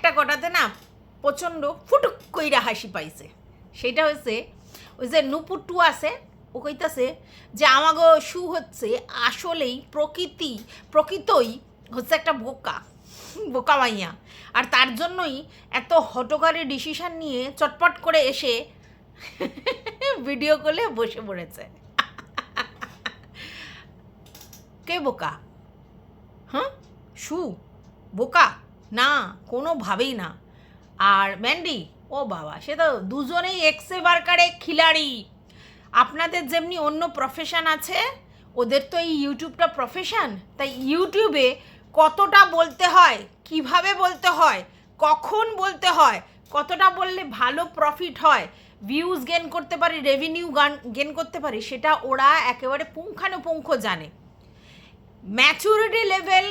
একটা কথাতে না প্রচণ্ড ফুটুক কইরা হাসি পাইছে। সেটা হচ্ছে ওই যে নুপুর টু আছে, ও কইতাছে যে আমাগো শু হচ্ছে আসলেই প্রকৃতই হচ্ছে একটা বোকা মাইয়া, আর তার জন্যই এত হটকারী ডিসিশন নিয়ে চটপট করে এসে ভিডিও কলে বসে পড়েছে। কে বোকা? হ্যাঁ, শু বোকা না, কোনোভাবেই না। আর ম্যান্ডি, ও বাবা, সে তো দুজনেই এক্সে বার্কারে খিলাড়ি। আপনাদের যেমনি অন্য প্রফেশন আছে, ওদের তো এই ইউটিউবটা প্রফেশন। তাই ইউটিউবে কতটা বলতে হয়, কিভাবে বলতে হয়, কখন বলতে হয়, কতটা বললে ভালো প্রফিট হয়, ভিউজ গেন করতে পারি, রেভিনিউ গেন করতে পারি, সেটা ওরা একেবারে পুঙ্খানুপুঙ্খ জানে। ম্যাচুরিটি লেভেল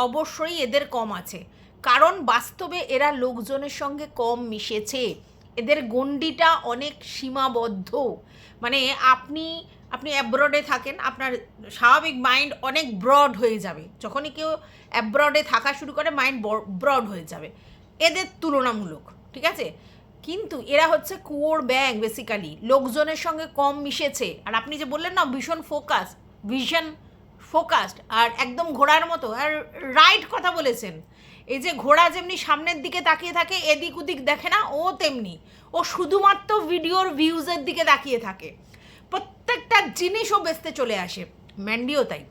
অবশ্যই এদের কম আছে, কারণ বাস্তবে এরা লোকজনের সঙ্গে কম মিশেছে। এদের গণ্ডিটা অনেক সীমাবদ্ধ। মানে আপনি অ্যাব্রডে থাকেন, আপনার স্বাভাবিক মাইন্ড অনেক ব্রড হয়ে যাবে। যখনই কেউ অ্যাব্রডে থাকা শুরু করে মাইন্ড ব্রড হয়ে যাবে এদের তুলনামূলক, ঠিক আছে? কিন্তু এরা হচ্ছে কুয়োর ব্যাং, বেসিক্যালি লোকজনের সঙ্গে কম মিশেছে। আর আপনি যে বললেন না ভীষণ ফোকাসড আর একদম ঘোড়ার মতো, আর রাইট কথা বলেছেন। এই যে ঘোড়া যেমনি সামনের দিকে তাকিয়ে থাকে, এদিক ওদিক দেখে না, ও তেমনি ও শুধুমাত্র ভিডিওর ভিউজের দিকে তাকিয়ে থাকে। প্রত্যেকটা জিনিসও বেচতে চলে আসে, ম্যান্ডিও তাই।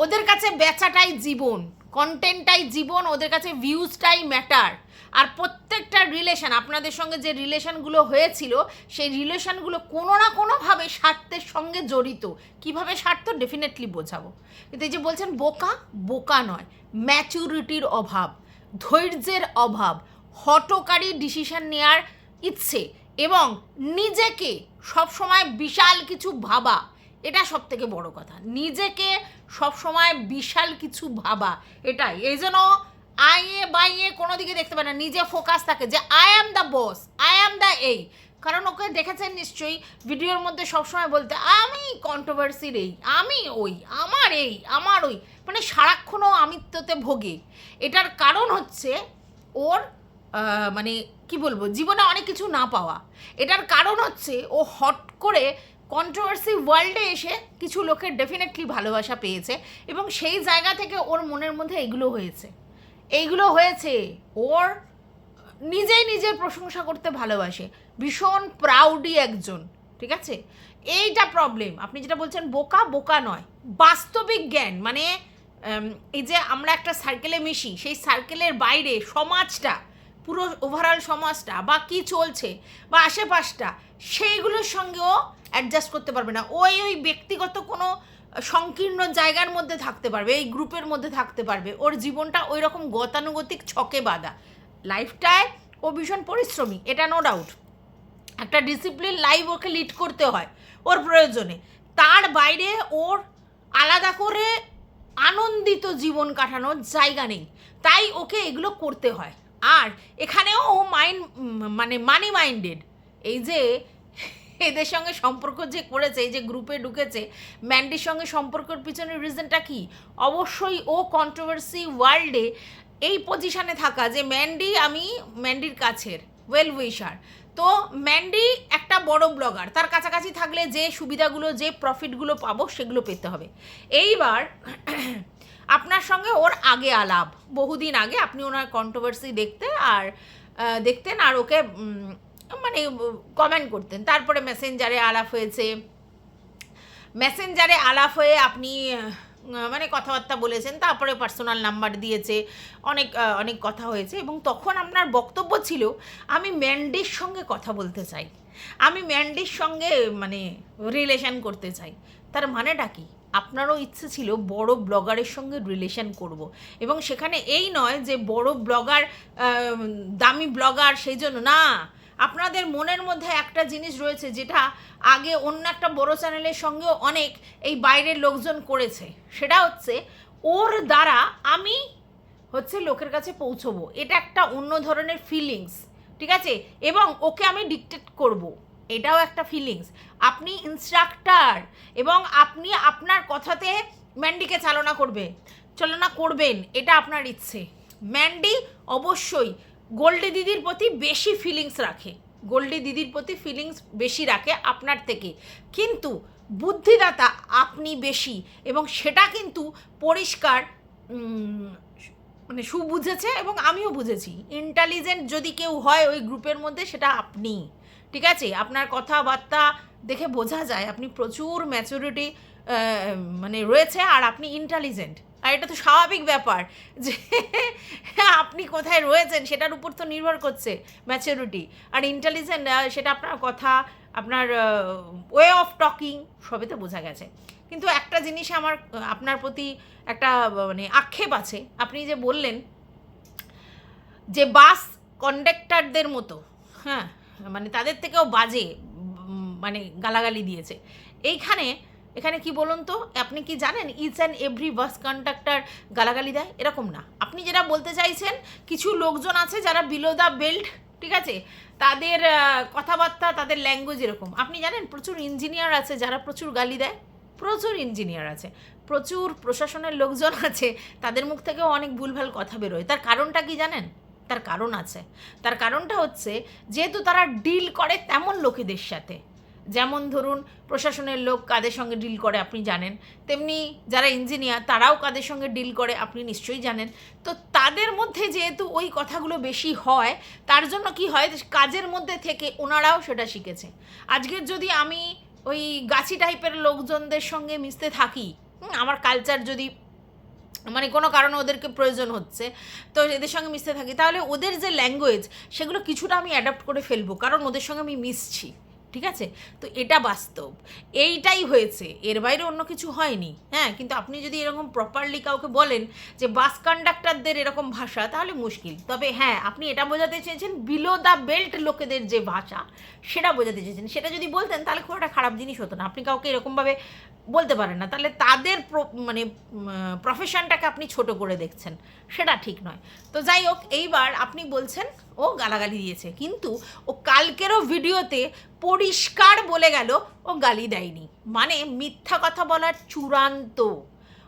ওদের কাছে বেচাটাই জীবন, কন্টেন্টটাই জীবন, ওদের কাছে ভিউজটাই ম্যাটার। আর প্রত্যেকটা রিলেশন, আপনাদের সঙ্গে যে রিলেশনগুলো হয়েছিল, সেই রিলেশনগুলো কোনো না কোনোভাবে স্বার্থের সঙ্গে জড়িত। কিভাবে স্বার্থ ডেফিনেটলি বোঝাবো, কিন্তু এই যে বলছেন বোকা নয়, ম্যাচুরিটির অভাব, ধৈর্যের অভাব, হঠকারী ডিসিশন নেওয়ার ইচ্ছে এবং নিজেকে সবসময় বিশাল কিছু ভাবা, এটা সব থেকে বড় কথা। নিজেকে সবসময় বিশাল কিছু ভাবা, এটাই। এই জন্য আইয়ে বাইয়ে কোনো দিকে দেখতে পারে না, নিজে ফোকাস থাকে যে I am the boss, I am the এই। কারণ ওকে দেখেছেন নিশ্চয়ই ভিডিওর মধ্যে সবসময় বলতে আমি কন্ট্রোভার্সির এই, আমি ওই, আমার এই, আমার ওই, মানে সারাক্ষণও আমিত্বতে ভোগে। এটার কারণ হচ্ছে ওর মানে কি বলবো, জীবনে অনেক কিছু না পাওয়া। এটার কারণ হচ্ছে ও হট করে কন্ট্রোভার্সি ওয়ার্ল্ডে এসে কিছু লোকের ডেফিনেটলি ভালোবাসা পেয়েছে, এবং সেই জায়গা থেকে ওর মনের মধ্যে এইগুলো হয়েছে। ওর নিজেই নিজের প্রশংসা করতে ভালোবাসে, ভীষণ প্রাউডি একজন, ঠিক আছে? এইটা প্রবলেম। আপনি যেটা বলছেন বোকা নয়, বাস্তবিক জ্ঞান। মানে এই যে আমরা একটা সার্কেলে মিশি, সেই সার্কেলের বাইরে সমাজটা, পুরো ওভারঅল সমাজটা বা কী চলছে বা আশেপাশটা, সেইগুলোর সঙ্গেও অ্যাডজাস্ট করতে পারবে না। ওই ব্যক্তিগত কোনো সংকীর্ণ জায়গার মধ্যে থাকতে পারবে, এই গ্রুপের মধ্যে থাকতে পারবে। ওর জীবনটা ওই রকম গতানুগতিক ছকে বাঁধা লাইফটায়। ও ভীষণ পরিশ্রমী, এটা নো ডাউট। একটা ডিসিপ্লিন লাইফ ওকে লিড করতে হয় ওর প্রয়োজনে। তার বাইরে ওর আলাদা করে আনন্দিত জীবন কাটানোর জায়গা নেই, তাই ওকে এগুলো করতে হয়। আর এখানেও ও মানি মাইন্ডেড। এই যে এদের সঙ্গে সম্পর্ক যে করেছে, এই যে গ্রুপে ঢুকেছে, ম্যান্ডির সঙ্গে সম্পর্কের পিছনের রিজনটা কি? অবশ্যই ও কন্ট্রোভার্সি ওয়ার্ল্ডে এই পজিশানে থাকা, যে আমি ম্যান্ডির কাছের ওয়েল উইশার। তো ম্যান্ডি একটা বড় ব্লগার, তার কাছাকাছি থাকলে যে সুবিধাগুলো, যে প্রফিটগুলো পাবো, সেগুলো পেতে হবে। এইবার আপনার সঙ্গে ওর আগে আলাপ, বহুদিন আগে আপনি ওনার কন্ট্রোভার্সি দেখতেন আর ওকে মানে কমেন্ট করতেন। তারপরে মেসেঞ্জারে আলাপ হয়ে আপনি মানে কথাবার্তা বলেছেন, তারপরে পার্সোনাল নাম্বার দিয়েছে, অনেক কথা হয়েছে। এবং তখন আপনার বক্তব্য ছিল আমি ম্যান্ডির সঙ্গে কথা বলতে চাই, আমি ম্যান্ডির সঙ্গে মানে রিলেশন করতে চাই। তার মানেটা কি? আপনারও ইচ্ছে ছিল বড় ব্লগারের সঙ্গে রিলেশন করব, এবং সেখানে এই নয় যে বড় ব্লগার দামি ব্লগার সেই জন্য না। আপনাদের মনের মধ্যে একটা জিনিস রয়েছে, যেটা আগে অন্য একটা বড় চ্যানেলের সঙ্গেও অনেক এই বাইরের লোকজন করেছে, সেটা হচ্ছে ওর দ্বারা আমি হচ্ছে লোকের কাছে পৌঁছবো। এটা একটা অন্য ধরনের ফিলিংস, ঠিক আছে? এবং ওকে আমি ডিকটেট করব, এটাও একটা ফিলিংস। আপনি ইনস্ট্রাক্টর এবং আপনি আপনার কথাতে ম্যান্ডিকে চালনা করবেন, এটা আপনার ইচ্ছে। ম্যান্ডি অবশ্যই গোল্ডি দিদির প্রতি বেশি ফিলিংস রাখে, গোল্ডি দিদির প্রতি ফিলিংস বেশি রাখে আপনার থেকে, কিন্তু বুদ্ধিদাতা আপনি বেশি, এবং সেটা কিন্তু পরিষ্কার মানে বুঝেছে এবং আমিও বুঝেছি। ইন্টেলিজেন্ট যদি কেউ হয় ওই গ্রুপের মধ্যে সেটা আপনি, ঠিক আছে? আপনার কথাবার্তা দেখে বোঝা যায় আপনি প্রচুর ম্যাচুরিটি মানে রয়েছে, আর আপনি ইন্টেলিজেন্ট। আর এটা তো স্বাভাবিক ব্যাপার যে আপনি কোথায় রয়েছেন সেটার উপর তো নির্ভর করছে ম্যাচুরিটি আর ইন্টেলিজেন্ট, সেটা আপনার কথা, আপনার ওয়ে অফ টকিং সবেতে বোঝা গেছে। কিন্তু একটা জিনিস আমার আপনার প্রতি একটা মানে আক্ষেপ আছে। আপনি যে বললেন যে বাস কন্ডাক্টরদের মতো, হ্যাঁ, মানে তাদের থেকেও বাজে মানে গালাগালি দিয়েছে। এখানে কি বলুন তো, আপনি কি জানেন each and every bus conductor গালাগালি দেয়? এরকম না। আপনি যেটা বলতে চাইছেন, কিছু লোকজন আছে যারা বিলো দ্য বেল্ট, ঠিক আছে, তাদের কথাবার্তা, তাদের ল্যাঙ্গুয়েজ এরকম। আপনি জানেন প্রচুর ইঞ্জিনিয়ার আছে যারা প্রচুর গালি দেয়, প্রচুর ইঞ্জিনিয়ার আছে, প্রচুর প্রশাসনের লোকজন আছে, তাদের মুখ থেকেও অনেক ভুলভাল কথা বেরোয়। তার কারণটা কি জানেন? তার কারণ আছে। তার কারণটা হচ্ছে যেহেতু তারা ডিল করে তেমন লোকেদের সাথে, যেমন ধরুন প্রশাসনের লোক কাদের সঙ্গে ডিল করে আপনি জানেন, তেমনি যারা ইঞ্জিনিয়ার তারাও কাদের সঙ্গে ডিল করে আপনি নিশ্চয়ই জানেন। তো তাদের মধ্যে যেহেতু ওই কথাগুলো বেশি হয়, তার জন্য কি হয়, কাজের মধ্যে থেকে ওনারাও সেটা শিখেছে। আজকের যদি আমি ওই গাছি টাইপের লোকজনদের সঙ্গে মিশতে থাকি, আমার কালচার যদি মানে কোনো কারণে ওদেরকে প্রয়োজন হচ্ছে, তো এদের সঙ্গে মিশতে থাকি, তাহলে ওদের যে ল্যাঙ্গুয়েজ সেগুলো কিছুটা আমি অ্যাডাপ্ট করে ফেলবো, কারণ ওদের সঙ্গে আমি মিশছি, ঠিক আছে? তো এটা বাস্তব, এইটাই হয়েছে, এর বাইরে অন্য কিছু হয়নি। হ্যাঁ, কিন্তু আপনি যদি এরকম প্রপারলি কাউকে বলেন যে বাস কন্ডাক্টরদের এরকম ভাষা, তাহলে মুশকিল। তবে হ্যাঁ, আপনি এটা বোঝাতে চেয়েছেন বিলো দ্য বেল্ট লোকেদের যে ভাষা সেটা বোঝাতে চেয়েছেন। সেটা যদি বলতেন তাহলে খুব একটা খারাপ জিনিস হতো না। আপনি কাউকে এরকমভাবে বলতে পারেন না, তাহলে তাদের মানে প্রফেশনটাকে আপনি ছোট করে দেখছেন, সেটা ঠিক নয়। তো যাই হোক, এইবার আপনি বলছেন ও গালাগালি দিয়েছে, কিন্তু ও কালকেরও ভিডিওতে পরিষ্কার বলে গেল ও গালি দেয়নি, মানে মিথ্যা কথা বলার চূড়ান্ত।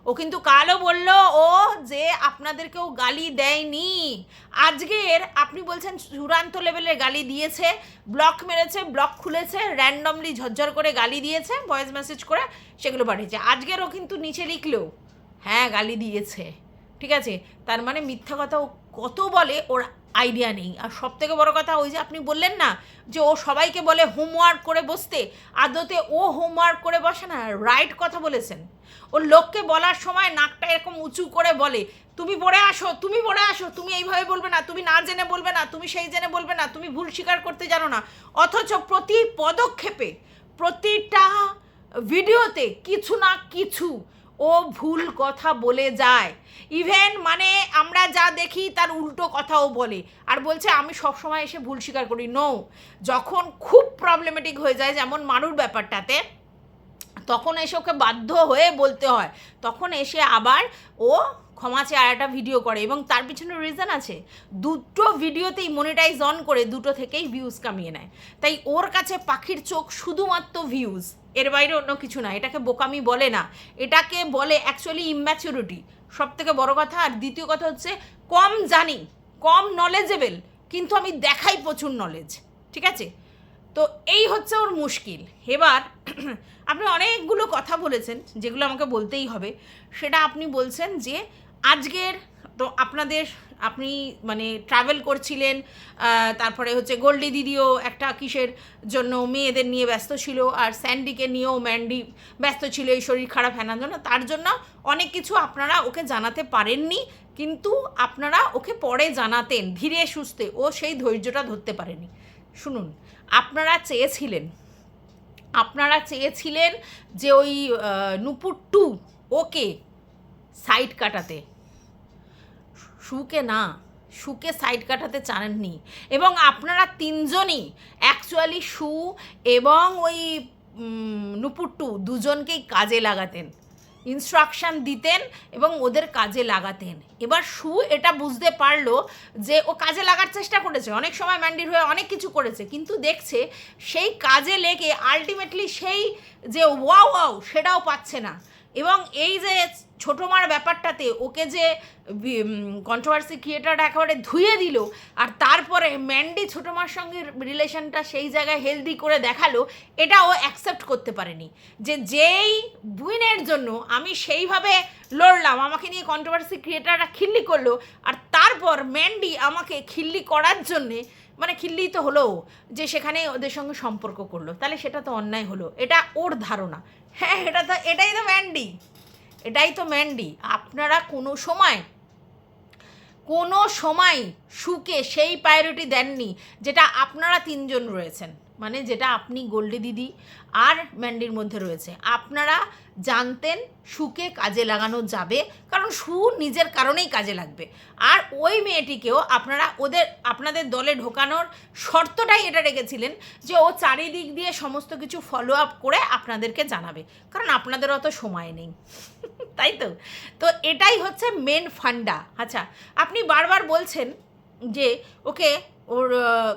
ও কিন্তু কালও বলল ও যে আপনাদেরকেও গালি দেয়নি। আজকের আপনি বলছেন চূড়ান্ত লেভেলের গালি দিয়েছে, ব্লক মেরেছে, ব্লক খুলেছে, র্যান্ডমলি ঝরঝর করে গালি দিয়েছে, ভয়েস মেসেজ করে সেগুলো পাঠিয়েছে। আজকেরও কিন্তু নিচে লিখলেও হ্যাঁ গালি দিয়েছে, ঠিক আছে? তার মানে মিথ্যা কথা ও কত বলে ওর আইডিয়া নেই। আর সব থেকে বড় কথা, ওই যে আপনি বললেন না যে ও সবাইকে বলে হোমওয়ার্ক করে বসতে, আদতে ও হোমওয়ার্ক করে বসে না, রাইট কথা বলেছেন। ও লোককে বলার সময় নাকটা এরকম উঁচু করে বলে, তুমি পড়ে আসো, তুমি পড়ে আসো, তুমি এইভাবে বলবে না, তুমি না জেনে বলবে না, তুমি সেই জেনে বলবে না, তুমি ভুল স্বীকার করতে জানো না। অথচ প্রতি পদক্ষেপে, প্রতিটা ভিডিওতে কিছু না কিছু ও ভুল কথা বলে যায়। ইভেন মানে আমরা যা দেখি তার উল্টো কথাও বলে, আর বলছে আমি সবসময় এসে ভুল স্বীকার করি। নো, যখন খুব প্রবলেমেটিক হয়ে যায়, যেমন মারুর ব্যাপারটাতে, তখন এসে ওকে বাধ্য হয়ে বলতে হয়, তখন এসে আবার ও ক্ষমা চেয়ে আর একটা ভিডিও করে, এবং তার পিছনে রিজন আছে। দুটো ভিডিওতেই মনিটাইজ অন করে দুটো থেকেই ভিউজ কামিয়ে নেয়। তাই ওর কাছে পাখির চোখ শুধুমাত্র ভিউজ, এর বাইরে অন্য কিছু না। এটাকে বোকামি বলে না, এটাকে বলে অ্যাকচুয়ালি ইম্যাচুরিটি, সব থেকে বড় কথা। আর দ্বিতীয় কথা হচ্ছে কম জানি, কম নলেজেবল, কিন্তু আমি দেখাই প্রচুর নলেজ, ঠিক আছে? তো এই হচ্ছে ওর মুশকিল। এবার আপনি অনেকগুলো কথা বলেছেন যেগুলো আমাকে বলতেই হবে। সেটা আপনি বলছেন যে আজকের তো আপনি মানে ট্রাভেল করছিলেন, তারপরে হচ্ছে গোল্ডি দিদিও একটা কিসের জন্য মেয়েদের নিয়ে ব্যস্ত ছিল, আর স্যান্ডিকে নিয়েও ম্যান্ডি ব্যস্ত ছিল এই শরীর খারাপ হ্যানার জন্য। তার জন্য অনেক কিছু আপনারা ওকে জানাতে পারেননি, কিন্তু আপনারা ওকে পরে জানাতেন ধীরে সুস্থে, ও সেই ধৈর্যটা ধরতে পারেনি। শুনুন, আপনারা চেয়েছিলেন যে ওই নুপুর 2 ওকে সাইড কাটাতে, শুকে সাইড কাটাতে চাননি। এবং আপনারা তিনজনই অ্যাকচুয়ালি শু এবং ওই নুপুর 2 দুজনকেই কাজে লাগাতেন, ইনস্ট্রাকশান দিতেন এবং ওদের কাজে লাগাতেন। এবার শু এটা বুঝতে পারলো যে ও কাজে লাগার চেষ্টা করেছে, অনেক সময় ম্যান্ডির হয়ে অনেক কিছু করেছে, কিন্তু দেখছে সেই কাজে লেগে আলটিমেটলি সেই যে ওয়াও সেটাও পাচ্ছে না। এবং এই যে ছোটো মার ব্যাপারটাতে ওকে যে কন্ট্রোভার্সি ক্রিয়েটারটা একেবারে ধুয়ে দিল, আর তারপরে ম্যান্ডি ছোটো মার সঙ্গে রিলেশনটা সেই জায়গায় হেলদি করে দেখালো, এটা ও অ্যাকসেপ্ট করতে পারেনি। যে যেই বুইনের জন্য আমি সেইভাবে লড়লাম, আমাকে নিয়ে কন্ট্রোভার্সি ক্রিয়েটাররা খিল্লি করলো, আর তারপর ম্যান্ডি আমাকে খিল্লি করার জন্যে, মানে খিল্লি তো হলো যে সেখানে ওদের সঙ্গে সম্পর্ক করলো, তাহলে সেটা তো অন্যায় হলো। এটা ওর ধারণা। হ্যাঁ, এটাই তো ম্যান্ডি। আপনারা কোনো সময় সুকে সেই প্রায়োরিটি দেননি যেটা আপনারা তিনজন রয়েছেন, মানে যেটা আপনি, গোল্ডি দিদি আর ম্যান্ডির মধ্যে রয়েছে। আপনারা জানতেন সুকে কাজে লাগানো যাবে, কারণ সু নিজের কারণেই কাজে লাগবে। আর ওই মেয়েটিকেও আপনাদের দলে ঢোকানোর শর্তটাই এটা রেখেছিলেন যে ও চারিদিক দিয়ে সমস্ত কিছু ফলো আপ করে আপনাদেরকে জানাবে, কারণ আপনাদের অত সময় নেই। তাই তো এটাই হচ্ছে মেন ফান্ডা। আচ্ছা, আপনি বারবার বলছেন যে ওকে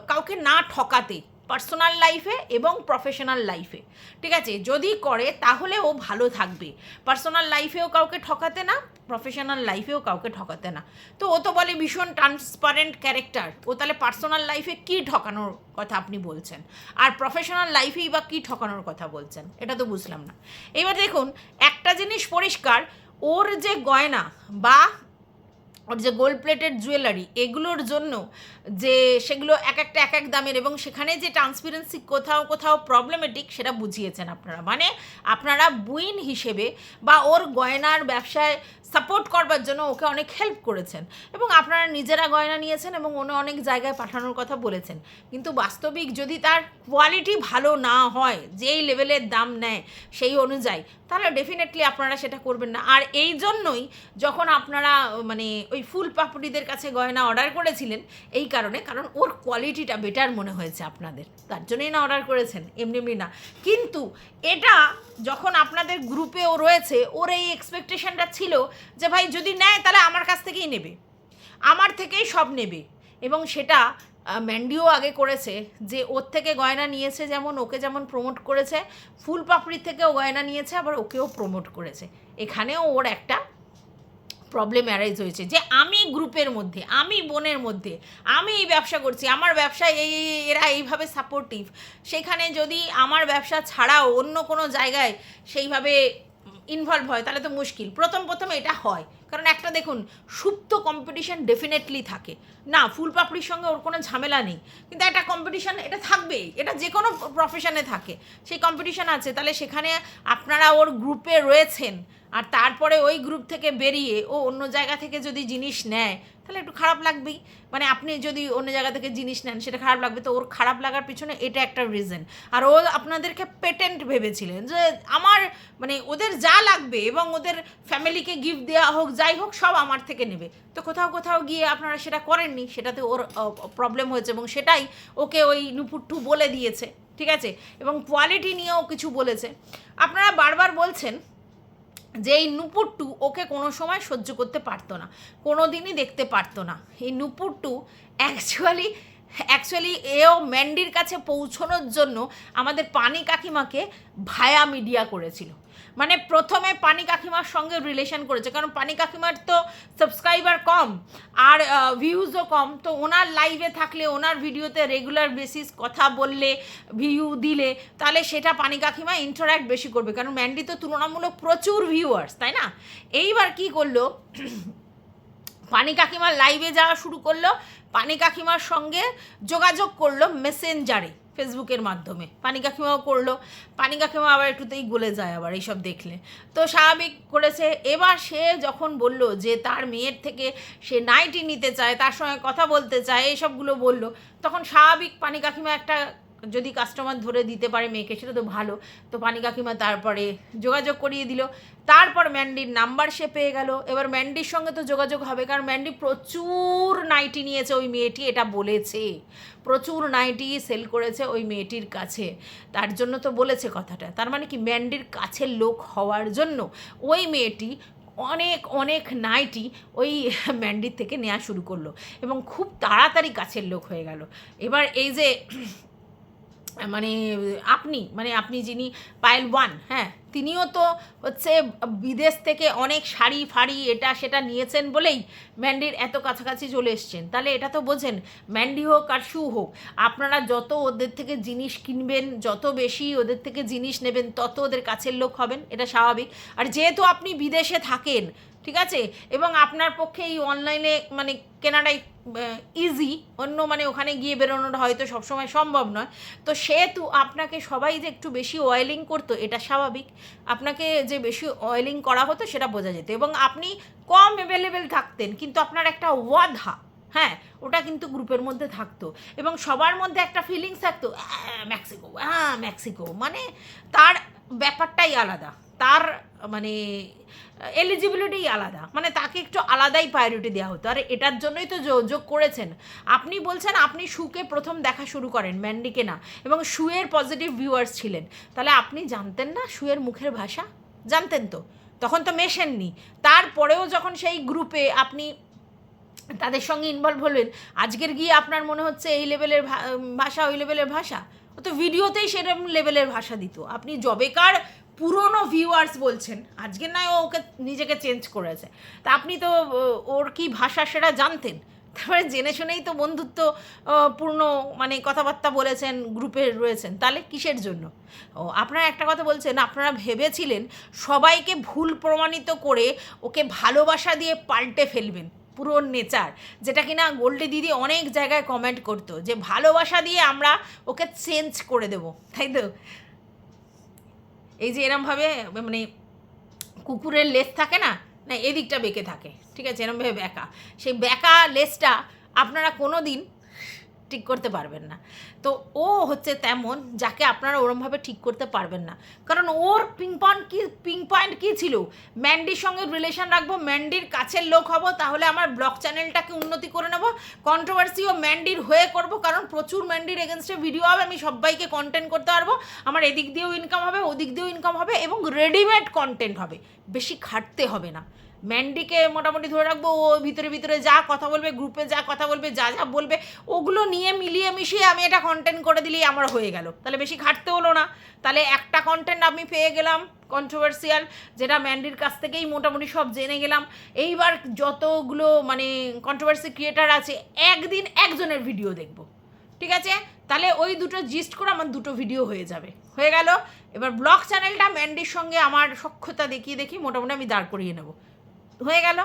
কাউকে না ঠকাতে পার্সোনাল লাইফে এবং প্রফেশনাল লাইফে, ঠিক আছে, যদি করে তাহলে ও ভালো থাকবে। পার্সোনাল লাইফেও কাউকে ঠকাতে না, প্রফেশনাল লাইফেও কাউকে ঠকাতে না। তো ও তো বলে ভীষণ ট্রান্সপারেন্ট ক্যারেক্টার, ও তাহলে পার্সোনাল লাইফে কী ঠকানোর কথা আপনি বলছেন, আর প্রফেশনাল লাইফেই বা কী ঠকানোর কথা বলছেন, এটা তো বুঝলাম না। এবার দেখুন, একটা জিনিস পরিষ্কার, ওর যে গয়না বা ওর যে গোল্ড প্লেটেড জুয়েলারি, এগুলোর জন্য যে সেগুলো এক এক দামের, এবং সেখানে যে ট্রান্সপারেন্সি কোথাও প্রবলেমেটিক, সেটা বুঝিয়েছেন আপনারা। মানে আপনারা বুইন হিসেবে বা ওর গয়নার ব্যবসায় সাপোর্ট করবার জন্য ওকে অনেক হেল্প করেছেন, এবং আপনারা নিজেরা গয়না নিয়েছেন এবং অনেক জায়গায় পাঠানোর কথা বলেছেন। কিন্তু বাস্তবিক যদি তার কোয়ালিটি ভালো না হয়, যেই লেভেলের দাম নেয় সেই অনুযায়ী, তাহলে ডেফিনেটলি আপনারা সেটা করবেন না। আর এই জন্যই যখন আপনারা মানে ওই ফুল পাপড়িদের কাছে গয়না অর্ডার করেছিলেন, এই কারণ ওর কোয়ালিটিটা বেটার মনে হয়েছে আপনাদের, তার জন্যই না অর্ডার করেছেন, এমনি না। কিন্তু এটা যখন আপনাদের গ্রুপে ও রয়েছে, ওর এই এক্সপেকটেশনটা ছিল যে ভাই যদি নেয় তাহলে আমার কাছ থেকেই নেবে, আমার থেকেই সব নেবে। এবং সেটা ম্যান্ডিও আগে করেছে, যে ওর থেকে গয়না নিয়েছে, যেমন ওকে যেমন প্রমোট করেছে, ফুল পাপড়ির থেকেও গয়না নিয়েছে, আবার ওকেও প্রমোট করেছে। এখানেও ওর একটা প্রবলেম অ্যারাইজ হয়েছে যে আমি গ্রুপের মধ্যে, আমি বোনের মধ্যে, আমি এই ব্যবসা করছি, আমার ব্যবসায় এরা এইভাবে সাপোর্টিভ, সেখানে যদি আমার ব্যবসা ছাড়াও অন্য কোনো জায়গায় সেইভাবে ইনভলভ হয় তাহলে তো মুশকিল। প্রথম এটা হয়, কারণ একটা দেখুন, সুপ্ত কম্পিটিশন ডেফিনেটলি থাকে না, ফুল পাপড়ির সঙ্গে ওর কোনো ঝামেলা নেই, কিন্তু একটা কম্পিটিশান এটা থাকবেই, এটা যে কোনো প্রফেশনে থাকে, সেই কম্পিটিশান আছে। তাহলে সেখানে আপনারা ওর গ্রুপে রয়েছেন, আর তারপরে ওই গ্রুপ থেকে বেরিয়ে ও অন্য জায়গা থেকে যদি জিনিস নেয়, তাহলে একটু খারাপ লাগবেই। মানে আপনি যদি অন্য জায়গা থেকে জিনিস নেন, সেটা খারাপ লাগবে। তো ওর খারাপ লাগার পিছনে এটা একটা রিজন। আর ও আপনাদেরকে পেটেন্ট ভেবেছিলেন যে আমার মানে ওদের যা লাগবে এবং ওদের ফ্যামিলিকে গিফট দেওয়া হোক, যাই হোক, সব আমার থেকে নেবে। তো কোথাও গিয়ে আপনারা সেটা করেননি, সেটাতে ওর প্রবলেম হয়েছে, এবং সেটাই ওকে ওই নুপুট্টু বলে দিয়েছে, ঠিক আছে। এবং কোয়ালিটি নিয়েও কিছু বলেছে। আপনারা বারবার বলছেন যে এই নুপুরটু ওকে কোনো সময় সহ্য করতে পারতো না, কোনো দিনই দেখতে পারতো না। এই নুপুরটু অ্যাকচুয়ালি এও ম্যান্ডির কাছে পৌঁছানোর জন্য আমাদের পানি কাকিমাকে ভায়া মিডিয়া করেছিল। মানে প্রথমে পানি কাকিমার সঙ্গে রিলেশন করেছে, কারণ পানি কাকিমার তো সাবস্ক্রাইবার কম আর ভিউজও কম। তো ওনার লাইভে থাকলে, ওনার ভিডিওতে রেগুলার বেসিস কথা বললে, ভিউ দিলে, তাহলে সেটা পানি কাকিমা ইন্টারাক্ট বেশি করবে, কারণ ম্যান্ডি তো তুলনামূলক প্রচুর ভিউয়ার্স, তাই না। এইবার কি করলো, পানি কাকিমার লাইভে যাওয়া শুরু করলো, পানি কাকিমার সঙ্গে যোগাযোগ করলো মেসেঞ্জারে, ফেসবুকের মাধ্যমে। পানি কাকিমাও করলো, পানি কাকিমা আবার একটুতেই গলে যায় আবার এইসব দেখলে, তো স্বাভাবিক করেছে। এবার সে যখন বলল যে তার মেয়ের থেকে সে নাইটি নিতে চায়, তার সঙ্গে কথা বলতে চায়, এইসবগুলো বলল, তখন স্বাভাবিক পানি কাকিমা একটা যদি কাস্টমার ধরে দিতে পারে মেয়েকে, সেটা তো ভালো। তো পানি কাকিমা তারপরে যোগাযোগ করিয়ে দিল, তারপর ম্যান্ডির নাম্বার সে পেয়ে গেল। এবার ম্যান্ডির সঙ্গে তো যোগাযোগ হবে, কারণ ম্যান্ডি প্রচুর নাইটি নিয়েছে, ওই মেয়েটি এটা বলেছে, প্রচুর নাইটি সেল করেছে ওই মেয়েটির কাছে, তার জন্য তো বলেছে কথাটা। তার মানে কি, ম্যান্ডির কাছের লোক হওয়ার জন্য ওই মেয়েটি অনেক নাইটি ওই ম্যান্ডির থেকে নেওয়া শুরু করলো, এবং খুব তাড়াতাড়ি কাছের লোক হয়ে গেল। এবার এই যে মানে আপনি যিনি পায়েল ওয়ান, হ্যাঁ, তিনিও তো হচ্ছে বিদেশ থেকে অনেক শাড়ি ফাড়ি এটা সেটা নিয়েছেন বলেই ম্যান্ডির এত কাছাকাছি চলে এসছেন। তাহলে এটা তো বোঝেন, ম্যান্ডি হোক আর শু হোক, আপনারা যত ওদের থেকে জিনিস কিনবেন, যত বেশি ওদের থেকে জিনিস নেবেন, তত ওদের কাছের লোক হবেন, এটা স্বাভাবিক। আর যেহেতু আপনি বিদেশে থাকেন, ঠিক আছে, এবং আপনার পক্ষে এই অনলাইনে মানে কেনাটাই ইজি, অন্য মানে ওখানে গিয়ে বেরোনোটা হয়তো সবসময় সম্ভব নয়, তো সেহেতু আপনাকে সবাই যে একটু বেশি অয়েলিং করতো এটা স্বাভাবিক। আপনাকে যে বেশি অয়েলিং করা হতো সেটা বোঝা যেত, এবং আপনি কম অ্যাভেলেবেল থাকতেন, কিন্তু আপনার একটা ওয়াদা, হ্যাঁ, ওটা কিন্তু গ্রুপের মধ্যে থাকতো, এবং সবার মধ্যে একটা ফিলিংস থাকতো, মেক্সিকো, মেক্সিকো, মানে তার ব্যাপারটাই আলাদা, তার মানে এলিজিবিলিটিই আলাদা, মানে তাকে একটু আলাদাই প্রায়োরিটি দেওয়া হতো। আর এটার জন্যই তো যোগ করেছেন। আপনি বলছেন আপনি শুকে প্রথম দেখা শুরু করেন, ম্যান্ডিকে না, এবং শুয়ের পজিটিভ ভিউয়ার্স ছিলেন, তাহলে আপনি জানতেন না শুয়ের মুখের ভাষা? জানতেন তো, তখন তো মেশেননি। তারপরেও যখন সেই গ্রুপে আপনি তাদের সঙ্গে ইনভলভ হলেন, আজকের গিয়ে আপনার মনে হচ্ছে এই লেভেলের ভাষা, ওই লেভেলের ভাষা? ও তো ভিডিওতেই সেরকম লেভেলের ভাষা দিত। আপনি জবেকার পুরনো ভিউয়ার্স বলছেন, আজকে নয় ও ওকে নিজেকে চেঞ্জ করেছে, তা আপনি তো ওর কি ভাষা সেটা জানতেন। তারপরে জেনে শুনেই তো বন্ধুত্ব পূর্ণ মানে কথাবার্তা বলেছেন, গ্রুপে রয়েছেন, তাহলে কিসের জন্য? ও আপনারা একটা কথা বলছেন, আপনারা ভেবেছিলেন সবাইকে ভুল প্রমাণিত করে ওকে ভালোবাসা দিয়ে পাল্টে ফেলবেন পুরো নেচার, যেটা কিনা গোল্ডি দিদি অনেক জায়গায় কমেন্ট করতো যে ভালোবাসা দিয়ে আমরা ওকে চেঞ্জ করে দেবো, তাই তো? এই যে এরমভাবে মানে কুকুরের লেজ থাকে না, না এদিকটা বেঁকে থাকে, ঠিক আছে, এরমভাবে বেঁকা, সেই বেঁকা লেজটা আপনারা কোনো দিন ঠিক করতে পারবেন না। তো ও হচ্ছে তেমন, যাকে আপনারা ওরমভাবে ঠিক করতে পারবেন না, কারণ ওর পিং পয়েন্ট কী ছিল? ম্যান্ডির সঙ্গে রিলেশন রাখবো, ম্যান্ডির কাছের লোক হব, তাহলে আমার ব্লগ চ্যানেলটাকে উন্নতি করে নেবো, কন্ট্রোভার্সিও ম্যান্ডির হয়ে করব, কারণ প্রচুর ম্যান্ডির এগেনস্টে ভিডিও হবে, আমি সবাইকে কন্টেন্ট করতে পারবো, আমার এদিক দিয়েও ইনকাম হবে, ওদিক দিয়েও ইনকাম হবে, এবং রেডিমেড কন্টেন্ট হবে, বেশি খাটতে হবে না। ম্যান্ডিকে মোটামুটি ধরে রাখবো, ও ভিতরে ভিতরে যা কথা বলবে, গ্রুপে যা কথা বলবে, যা যা বলবে, ওগুলো নিয়ে মিলিয়ে মিশিয়ে আমি এটা কন্টেন্ট করে দিলেই আমার হয়ে গেল, তাহলে বেশি খাটতে হলো না। তাহলে একটা কন্টেন্ট আমি পেয়ে গেলাম কন্ট্রোভার্সিয়াল, যেটা ম্যান্ডির কাছ থেকেই মোটামুটি সব জেনে গেলাম। এইবার যতগুলো মানে কন্ট্রোভার্সি ক্রিয়েটার আছে, একদিন একজনের ভিডিও দেখব, ঠিক আছে, তাহলে ওই দুটো জিস্ট করে আমার দুটো ভিডিও হয়ে যাবে, হয়ে গেল। এবার ব্লগ চ্যানেলটা ম্যান্ডির সঙ্গে আমার সখ্যতা দেখিয়ে দেখি মোটামুটি আমি দাঁড় করিয়ে নেব, হয়ে গেল।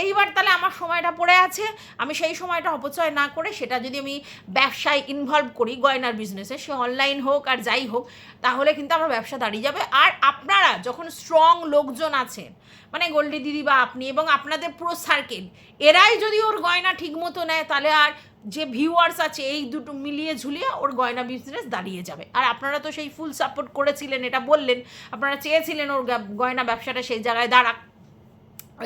এইবার তাহলে আমার সময়টা পড়ে আছে, আমি সেই সময়টা অপচয় না করে সেটা যদি আমি ব্যবসায় ইনভলভ করি, গয়নার বিজনেসে, সে অনলাইন হোক আর যাই হোক, তাহলে কিন্তু আমার ব্যবসা দাঁড়িয়ে যাবে। আর আপনারা যখন স্ট্রং লোকজন আছেন, মানে গোল্ডি দিদি বা আপনি এবং আপনাদের পুরো সার্কেল, এরাই যদি ওর গয়না ঠিক মতো নেয়, তাহলে আর যে ভিউয়ার্স আছে এই দুটো মিলিয়ে ঝুলিয়ে ওর গয়না বিজনেস দাঁড়িয়ে যাবে। আর আপনারা তো সেই ফুল সাপোর্ট করেছিলেন, এটা বললেন আপনারা চেয়েছিলেন ওর গয়না ব্যবসাটা সেই জায়গায় দাঁড়াক,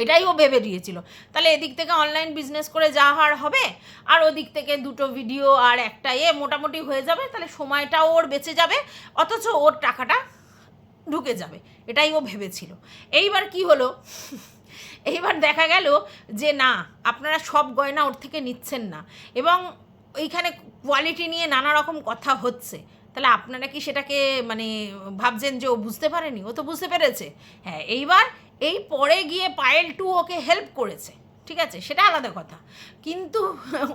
এটাই ও ভেবে দিয়েছিল। তাহলে এদিক থেকে অনলাইন বিজনেস করে যা হার হবে, আর ওদিক থেকে দুটো ভিডিও আর একটা মোটামুটি হয়ে যাবে, তাহলে সময়টাও ওর বেঁচে যাবে, অথচ ওর টাকাটা ঢুকে যাবে, এটাই ও ভেবেছিল। এইবার কি হলো? এইবার দেখা গেল যে না, আপনারা সব গয়না ওর থেকে নিচ্ছেন না, এবং এইখানে কোয়ালিটি নিয়ে নানা রকম কথা হচ্ছে, তাহলে আপনারা কি সেটাকে মানে ভাবছেন যে ও বুঝতে পারেনি? ও তো বুঝতে পেরেছে। হ্যাঁ, এইবার এই পরে গিয়ে পায়েল টু ওকে হেল্প করেছে, ঠিক আছে, সেটা আলাদা কথা, কিন্তু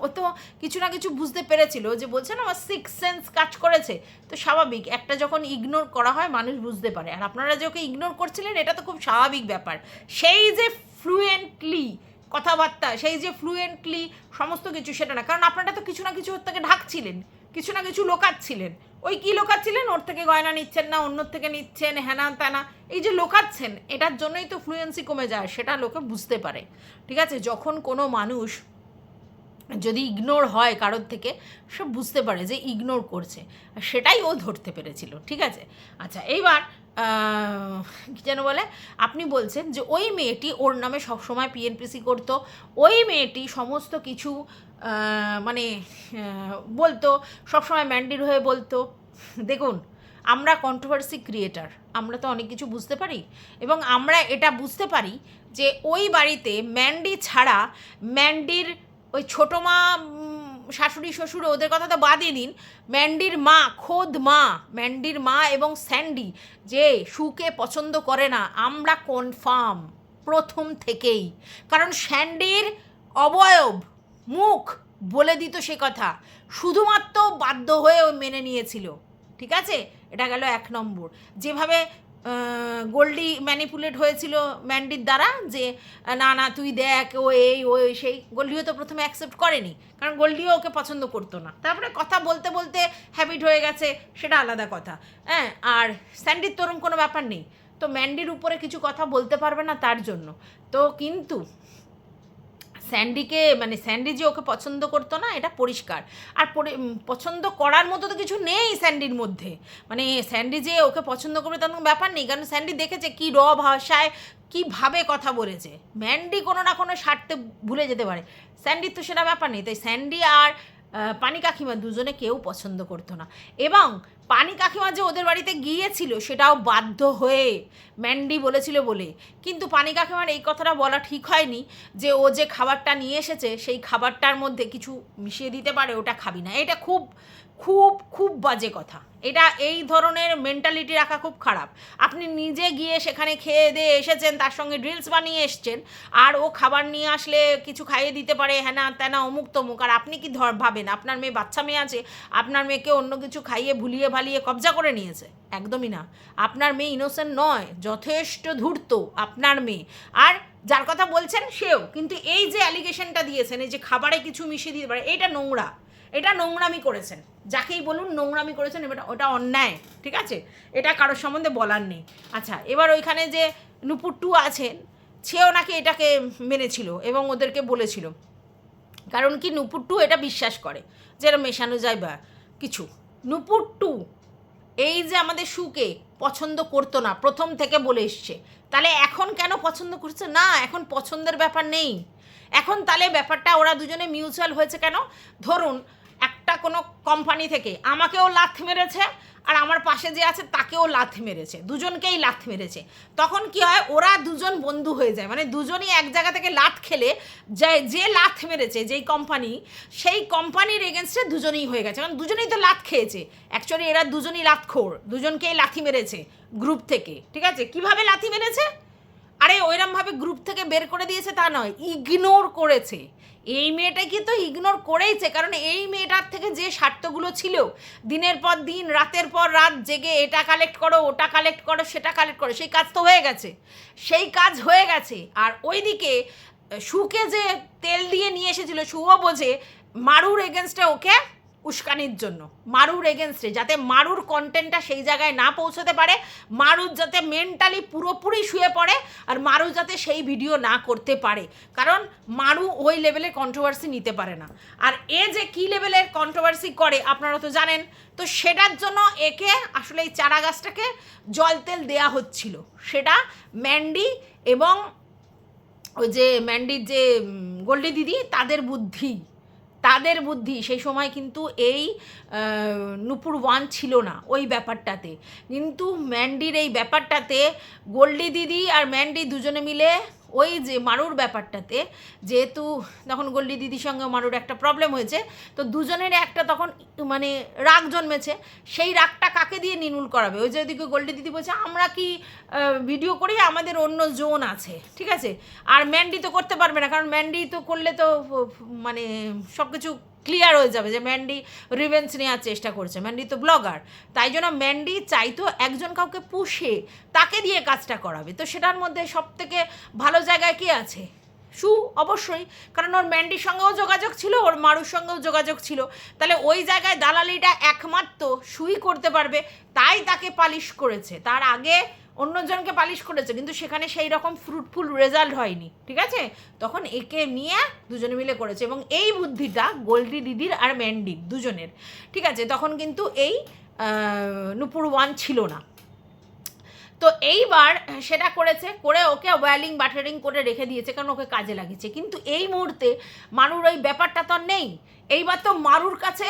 ও তো কিছু না কিছু বুঝতে পেরেছিল, যে বলছে না আমার সিক্স সেন্স কাজ করেছে, তো স্বাভাবিক, একটা যখন ইগনোর করা হয় মানুষ বুঝতে পারে। আর আপনারা যে ওকে ইগনোর করছিলেন, এটা তো খুব স্বাভাবিক ব্যাপার। সেই যে ফ্লুয়েন্টলি কথাবার্তা, সেই যে ফ্লুয়েন্টলি সমস্ত কিছু, সেটা না, কারণ আপনারা তো কিছু না কিছু ওর থেকে ঢাকছিলেন, কিছু না কিছু লোকাচ্ছিলেন। ওই কী লোকাচ্ছিলেন? ওর থেকে গয়না নিচ্ছেন না, অন্যর থেকে নিচ্ছেন, হ্যানা ত্যানা, এই যে লোকাচ্ছেন, এটার জন্যই তো ফ্লুয়েন্সি কমে যায়, সেটা লোকে বুঝতে পারে, ঠিক আছে। যখন কোনো মানুষ যদি ইগনোর হয় কারোর থেকে, সে বুঝতে পারে যে ইগনোর করছে, সেটাই ও ধরতে পেরেছিল, ঠিক আছে। আচ্ছা, এইবার কী যেন বলে, আপনি বলছেন যে ওই মেয়েটি ওর নামে সবসময় পিএনপিসি করতো, ওই মেয়েটি সমস্ত কিছু মানে বলতো, সবসময় ম্যান্ডির হয়ে বলতো। দেখুন, আমরা কন্ট্রোভার্সি ক্রিয়েটার, আমরা তো অনেক কিছু বুঝতে পারি, এবং আমরা এটা বুঝতে পারি যে ওই বাড়িতে ম্যান্ডি ছাড়া, ম্যান্ডির ওই ছোটো মা শাশুড়ি শ্বশুর ওদের কথা তো বাদই দিন, ম্যান্ডির মা, খোদ ম্যান্ডির মা এবং স্যান্ডি যে শুকে পছন্দ করে না আমরা কনফার্ম প্রথম থেকেই, কারণ স্যান্ডির অবয়ব মুখ বলে দিত সে কথা, শুধুমাত্র বাধ্য হয়ে ও মেনে নিয়েছিল। ঠিক আছে, এটা গেল 1 নম্বর। যেভাবে গোল্ডি ম্যানিপুলেট হয়েছিল ম্যান্ডির দ্বারা, যে না না তুই দেখ ও এই ও সেই, গোল্ডিও তো প্রথমে অ্যাকসেপ্ট করেনি, কারণ গোল্ডিও ওকে পছন্দ করতো না। তারপরে কথা বলতে বলতে হ্যাবিট হয়ে গেছে, সেটা আলাদা কথা। হ্যাঁ, আর স্যান্ডির তোরম কোনো ব্যাপার নেই, তো ম্যান্ডির উপরে কিছু কথা বলতে পারবে না তার জন্য। তো কিন্তু স্যান্ডিকে মানে স্যান্ডি যে ওকে পছন্দ করতো না এটা পরিষ্কার, আর পছন্দ করার মতো তো কিছু নেই স্যান্ডির মধ্যে, মানে স্যান্ডি যে ওকে পছন্দ করবে তার কোনো ব্যাপার নেই, কারণ স্যান্ডি দেখেছে কী ভাষায় কীভাবে কথা বলেছে। ম্যান্ডি কোনো না কোনো স্বার্থে ভুলে যেতে পারে, স্যান্ডির তো সেটা ব্যাপার নেই। তাই স্যান্ডি আর পানি কাকিমা দুজনে কেউ পছন্দ করতো না, এবং পানি কাকিমা যে ওদের বাড়িতে গিয়েছিল সেটাও বাধ্য হয়ে ম্যান্ডি বলেছিল বলে। কিন্তু পানি কাকিমার এই কথাটা বলা ঠিক হয়নি যে ও যে খাবারটা নিয়ে এসেছে সেই খাবারটার মধ্যে কিছু মিশিয়ে দিতে পারে, ওটা খাবি না। এটা খুব খুব খুব বাজে কথা, এটা এই ধরনের মেন্টালিটি রাখা খুব খারাপ। আপনি নিজে গিয়ে সেখানে খেয়ে দিয়ে এসেছেন, তার সঙ্গে ড্রিলস বানিয়ে এসছেন, আর ও খাবার নিয়ে আসলে কিছু খাইয়ে দিতে পারে হ্যানা ত্যানা অমুক তমুক, আর আপনি কি ভাবেন আপনার মেয়ে বাচ্চা মেয়ে আছে, আপনার মেয়েকে অন্য কিছু খাইয়ে ভুলিয়ে ভালিয়ে কবজা করে নিয়েছে? একদমই না, আপনার মেয়ে ইনোসেন্ট নয়, যথেষ্ট ধূর্ত আপনার মেয়ে। আর যার কথা বলছেন সেও কিন্তু এই যে অ্যালিগেশনটা দিয়েছেন, এই যে খাবারে কিছু মিশিয়ে দিতে পারে, এটা নোংরা, এটা নোংরামি করেছেন, যাকেই বলুন নোংরামি করেছেন, এটা ওটা অন্যায়। ঠিক আছে, এটা কারোর সম্বন্ধে বলার নেই। আচ্ছা, এবার ওইখানে যে নুপুর টু আছেন, সেও নাকি এটাকে মেনেছিল এবং ওদেরকে বলেছিল, কারণ কি নুপুর টু এটা বিশ্বাস করে যে এটা মেশানো যায় বা কিছু। নুপুর টু এই যে আমাদের শুকে পছন্দ করতো না প্রথম থেকে বলে এসছে, তাহলে এখন কেন পছন্দ করছে না? এখন পছন্দের ব্যাপার নেই, এখন তাহলে ব্যাপারটা ওরা দুজনে মিউচুয়াল হয়েছে কেন? ধরুন একটা কোনো কোম্পানি থেকে আমাকেও লাথ মেরেছে আর আমার পাশে যে আছে তাকেও লাথ মেরেছে, দুজনকেই লাথ মেরেছে, তখন কি হয়? ওরা দুজন বন্ধু হয়ে যায়, মানে দুজনই এক জায়গা থেকে লাথ খেলে যে লাথ মেরেছে যেই কোম্পানি, সেই কোম্পানির এগেনস্টে দুজনেই হয়ে গেছে, কারণ দুজনেই তো লাথ খেয়েছে। অ্যাকচুয়ালি এরা দুজনই লাথখোর, দুজনকেই লাথি মেরেছে গ্রুপ থেকে। ঠিক আছে, কিভাবে লাথি মেরেছে? আরে ওইরমভাবে গ্রুপ থেকে বের করে দিয়েছে তা নয়, ইগনোর করেছে। এই মেয়েটাকে তো ইগনোর করেইছে, কারণ এই মেয়েটার থেকে যে স্বার্থগুলো ছিল, দিনের পর দিন রাতের পর রাত জেগে এটা কালেক্ট করো ওটা কালেক্ট করো সেটা কালেক্ট করো, সেই কাজ তো হয়ে গেছে, সেই কাজ হয়ে গেছে। আর ওইদিকে শুকে যে তেল দিয়ে নিয়ে এসেছিল, শুও বোঝে মারুর এগেনস্টে ওকে উস্কানির জন্য, মারুর এগেনস্টে, যাতে মারুর কন্টেন্টটা সেই জায়গায় না পৌঁছতে পারে, মারুর যাতে মেন্টালি পুরোপুরি শুয়ে পড়ে, আর মারু যাতে সেই ভিডিও না করতে পারে, কারণ মারু ওই লেভেলের কন্ট্রোভার্সি নিতে পারে না। আর এ যে কী লেভেলের কন্ট্রোভার্সি করে আপনারা তো জানেন, তো সেটার জন্য একে আসলে এই চারা গাছটাকে জল তেল দেয়া হচ্ছিল, সেটা ম্যান্ডি এবং ওই যে ম্যান্ডির যে গোল্ডি দিদি তাদের বুদ্ধি সেই সময় কিন্তু এই নুপুর ওয়ান ছিল না ওই ব্যাপারটাতে, কিন্তু ম্যান্ডির এই ব্যাপারটাতে গোল্ডি দিদি আর ম্যান্ডি দুজনে মিলে ওই যে মারুর ব্যাপারটাতে, যেহেতু তখন গোল্ডি দিদির সঙ্গে মারুর একটা প্রবলেম হয়েছে, তো দুজনের একটা তখন মানে রাগ জন্মেছে, সেই রাগটা কাকে দিয়ে নির্মূল করাবে? ওই যে ওইদিকে গোল্ডি দিদি বলছে আমরা কি ভিডিও করি, আমাদের অন্য জোন আছে, ঠিক আছে, আর ম্যান্ডি তো করতে পারবে না, কারণ ম্যান্ডি তো করলে তো মানে সব কিছু ক্লিয়ার হয়ে যাবে যে ম্যান্ডি রিভেঞ্জ নেওয়ার চেষ্টা করছে, ম্যান্ডি তো ব্লগার, তাই জন্য ম্যান্ডি চাইতো একজন কাউকে পুষে তাকে দিয়ে কাজটা করাবে। তো সেটার মধ্যে সব থেকে ভালো জায়গায় কে আছে? শু, অবশ্যই, কারণ ওর ম্যান্ডির সঙ্গেও যোগাযোগ ছিল, ওর মারুর সঙ্গেও যোগাযোগ ছিল, তাহলে ওই জায়গায় দালালিটা একমাত্র শুই করতে পারবে, তাই তাকে পালিশ করেছে। তার আগে অন্যজনকে পালিশ করেছে, কিন্তু সেখানে সেই রকম ফ্রুটফুল রেজাল্ট হয়নি, ঠিক আছে, তখন একে নিয়ে দুজনে মিলে করেছে, এবং এই বুদ্ধিটা গোল্ডি দিদির আর ম্যান্ডির দুজনের, ঠিক আছে, তখন কিন্তু এই নুপুর ওয়ান ছিল না। তো এইবার সেটা করেছে, করে ওকে ওয়েলিং বাটারিং করে রেখে দিয়েছে, কারণ ওকে কাজে লাগিয়েছে। কিন্তু এই মুহূর্তে মারুর ওই ব্যাপারটা তো নেই, এইবার তো মারুর কাছে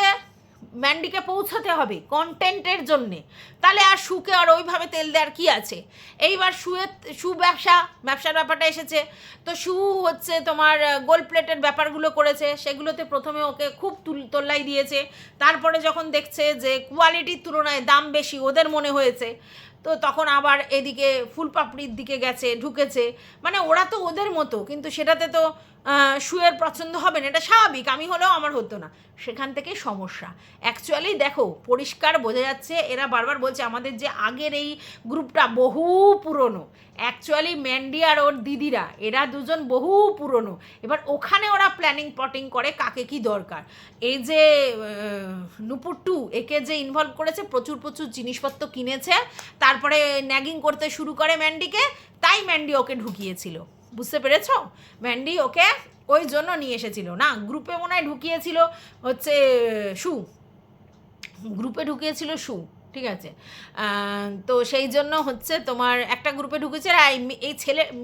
ম্যান্ডিকে পৌঁছাতে হবে কন্টেন্টের জন্যে, তাহলে আর শুকে আর ওইভাবে তেল দেওয়ার কি আছে। এইবার শু ব্যবসার ব্যাপারটা এসেছে, তো শু হচ্ছে তোমার গোল্ড প্লেটের ব্যাপারগুলো করেছে, সেগুলোতে প্রথমে ওকে খুব তোল্লাই দিয়েছে, তারপরে যখন দেখছে যে কোয়ালিটির তুলনায় দাম বেশি ওদের মনে হয়েছে, তো তখন আবার এদিকে ফুলপাপড়ির দিকে গেছে, ঢুকেছে। মানে ওরা তো ওদের মতো, কিন্তু সেটাতে তো শুয়ের পছন্দ হবে না, এটা স্বাভাবিক, আমি হলেও আমার হতো না। সেখান থেকে সমস্যা। অ্যাকচুয়ালি দেখো পরিষ্কার বোঝা যাচ্ছে, এরা বারবার বলছে আমাদের যে আগের এই গ্রুপটা বহু পুরনো, অ্যাকচুয়ালি ম্যান্ডি আর ওর দিদিরা এরা দুজন বহু পুরনো। এবার ওখানে ওরা প্ল্যানিং পটিং করে কাকে কি দরকার। এই যে নুপুর টু একে যে ইনভলভ করেছে, প্রচুর প্রচুর জিনিসপত্র কিনেছে, তারপরে ন্যাগিং করতে শুরু করে ম্যান্ডিকে, তাই ম্যান্ডি ওকে ঢুকিয়েছিল, বুঝতে পেরেছো? ম্যান্ডি ওকে ওই জন্য নিয়ে এসেছিল না, গ্রুপে মনে হয় ঢুকিয়েছিল হচ্ছে গ্রুপে ঢুকিয়েছিল শু, ঠিক আছে। তো সেই জন্য হচ্ছে তোমার একটা গ্রুপে ঢুকেছে, আর এই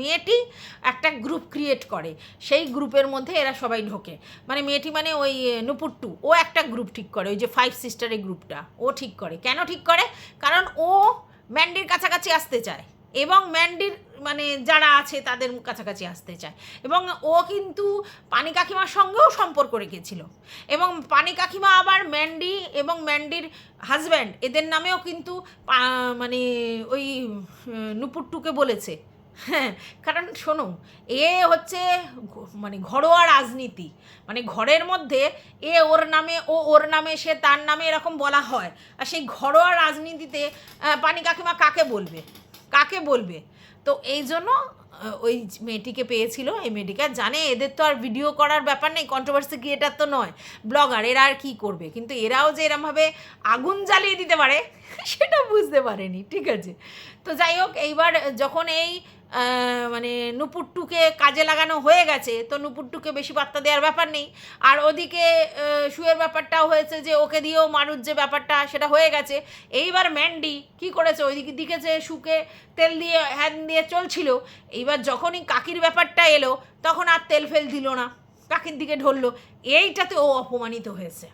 মেয়েটি একটা গ্রুপ ক্রিয়েট করে, সেই গ্রুপের মধ্যে এরা সবাই ঢোকে। মানে মেয়েটি মানে ওই নুপুর টু, ও একটা গ্রুপ ঠিক করে, ওই যে 5 সিস্টারের গ্রুপটা ও ঠিক করে। কেন ঠিক করে? কারণ ও ম্যান্ডির কাছাকাছি আসতে চায়, এবং ম্যান্ডির মানে যারা আছে তাদের কাছাকাছি আসতে চায়, এবং ও কিন্তু পানি কাকিমার সঙ্গেও সম্পর্ক রেখেছিল, এবং পানি কাকিমা আবার ম্যান্ডি এবং ম্যান্ডির হাজব্যান্ড এদের নামেও কিন্তু মানে ওই নুপুর টুকে বলেছে। হ্যাঁ, কারণ শোনো, এ হচ্ছে মানে ঘরোয়া রাজনীতি, মানে ঘরের মধ্যে এ ওর নামে, ও ওর নামে, সে তার নামে, এরকম বলা হয়। আর সেই ঘরোয়া রাজনীতিতে পানি কাকিমা কাকে বলবে? তো এই জন্য ওই মেয়েটিকে পেয়েছিল। এই মেয়েটিকে জানে এদের তো আর ভিডিও করার ব্যাপার নেই, কন্ট্রোভার্সি ক্রিয়েটার তো নয়, ব্লগার, এরা আর কী করবে। কিন্তু এরাও যে এরমভাবে আগুন জ্বালিয়ে দিতে পারে সেটা বুঝতে পারেনি, ঠিক আছে। তো যাই হোক, এইবার যখন এই মানে নুপুর টুকে কাজে লাগানো হয়ে গেছে, তো নুপুর টুকে বেশি পাত্তা দেওয়ার ব্যাপার নেই। আর ওদিকে শুয়ের ব্যাপারটাও হয়েছে, যে ওকে দিয়েও মানুষ যে ব্যাপারটা সেটা হয়ে গেছে। এইবার ম্যান্ডি কি করেছে, ওই দিকে যে শুকে তেল দিয়ে হ্যান দিয়ে চলছিল, এইবার যখনই কাকির ব্যাপারটা এলো তখন আর তেল ফেল দিল না, কাকির দিকে ঢললো। এইটাতে ও অপমানিত হয়েছে।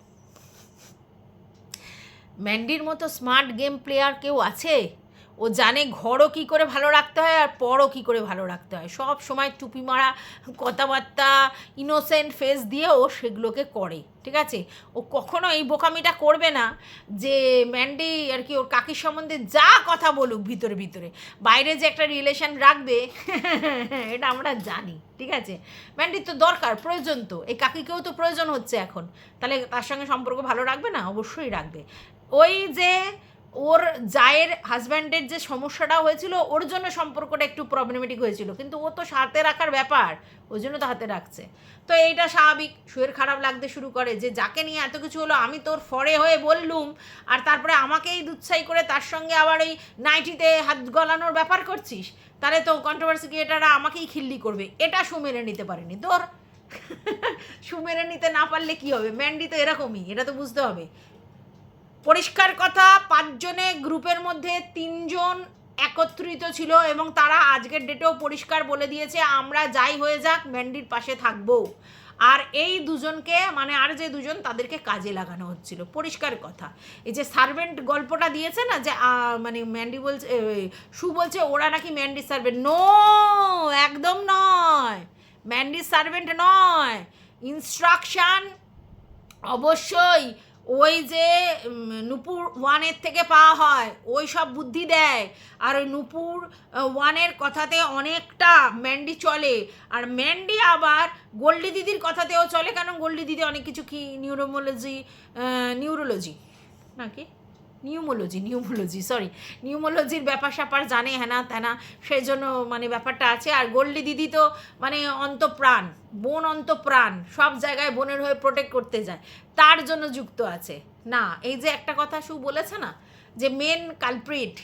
ম্যান্ডির মতো স্মার্ট গেম প্লেয়ার কেউ আছে? ও জানে ঘরও কী করে ভালো রাখতে হয় আর পরও কী করে ভালো রাখতে হয়। সব সময় টুপি মারা কথাবার্তা, ইনোসেন্ট ফেস দিয়ে ও সেগুলোকে করে, ঠিক আছে। ও কখনো এই বোকামিটা করবে না যে ম্যান্ডি আর কি ওর কাকির সম্বন্ধে যা কথা বলুক ভিতরে ভিতরে, বাইরে যে একটা রিলেশন রাখবে এটা আমরা জানি, ঠিক আছে। ম্যান্ডির তো দরকার, প্রয়োজন, তো এই কাকিকেও তো প্রয়োজন হচ্ছে এখন, তাহলে তার সঙ্গে সম্পর্ক ভালো রাখবে না? অবশ্যই রাখবে। ওই যে ওর জায়ের হাজব্যান্ডের যে সমস্যাটা হয়েছিল, ওর জন্য সম্পর্কটা একটু প্রবলেমেটিক হয়েছিল, কিন্তু ও তো হাতে রাখার ব্যাপার, ওই জন্য তো হাতে রাখছে। তো এইটা স্বাভাবিক, শুয়ের খারাপ লাগতে শুরু করে যে যাকে নিয়ে এত কিছু হলো, আমি তোর ফরে হয়ে বললুম, আর তারপরে আমাকেই দুচ্ছাই করে তার সঙ্গে আবার ওই নাইটিতে হাত গলানোর ব্যাপার করছিস, তাহলে তো কন্ট্রোভার্সি ক্রিয়েটাররা আমাকেই খিল্লি করবে। এটা শু মেনে নিতে পারেনি তোর। শু মেনে নিতে না পারলে কি হবে? ম্যান্ডি তো এরকমই, এটা তো বুঝতে হবে। পরিষ্কার কথা, 5 জনে গ্রুপের মধ্যে 3 জন একত্রিত ছিল, এবং তারা আজকের ডেটেও পরিষ্কার বলে দিয়েছে আমরা যাই হয়ে যাক ম্যান্ডির পাশে থাকবো। আর এই দুজনকে মানে আর যে দুজন তাদেরকে কাজে লাগানো হচ্ছিল, পরিষ্কার কথা। এই যে সার্ভেন্ট গল্পটা দিয়েছে না, যে মানে ম্যান্ডি বলছে, শু বলছে ওরা নাকি ম্যান্ডির সার্ভেন্ট। নো, একদম নয়, ম্যান্ডির সার্ভেন্ট নয়। ইনস্ট্রাকশান অবশ্যই ওই যে নুপুর 1-এর থেকে পাওয়া হয়, ওই সব বুদ্ধি দেয়। আর ওই নুপুর 1-এর কথাতে অনেকটা ম্যান্ডি চলে, আর ম্যান্ডি আবার গোল্ডি দিদির কথাতেও চলে, কারণ গোল্ডি দিদি অনেক কিছু কি নিউমোলজির ব্যাপার স্যাপার জানে, হ্যানা ত্যানা, সেই জন্য মানে ব্যাপারটা আছে। আর গোল্ডি দিদি তো মানে অন্তপ্রাণ, বোন অন্তপ্রাণ, সব জায়গায় বোনের হয়ে প্রোটেক্ট করতে যায়, তার জন্য যুক্ত আছে। না, এই যে একটা কথা শু বলেছে না, যে মেন কালপ্রিট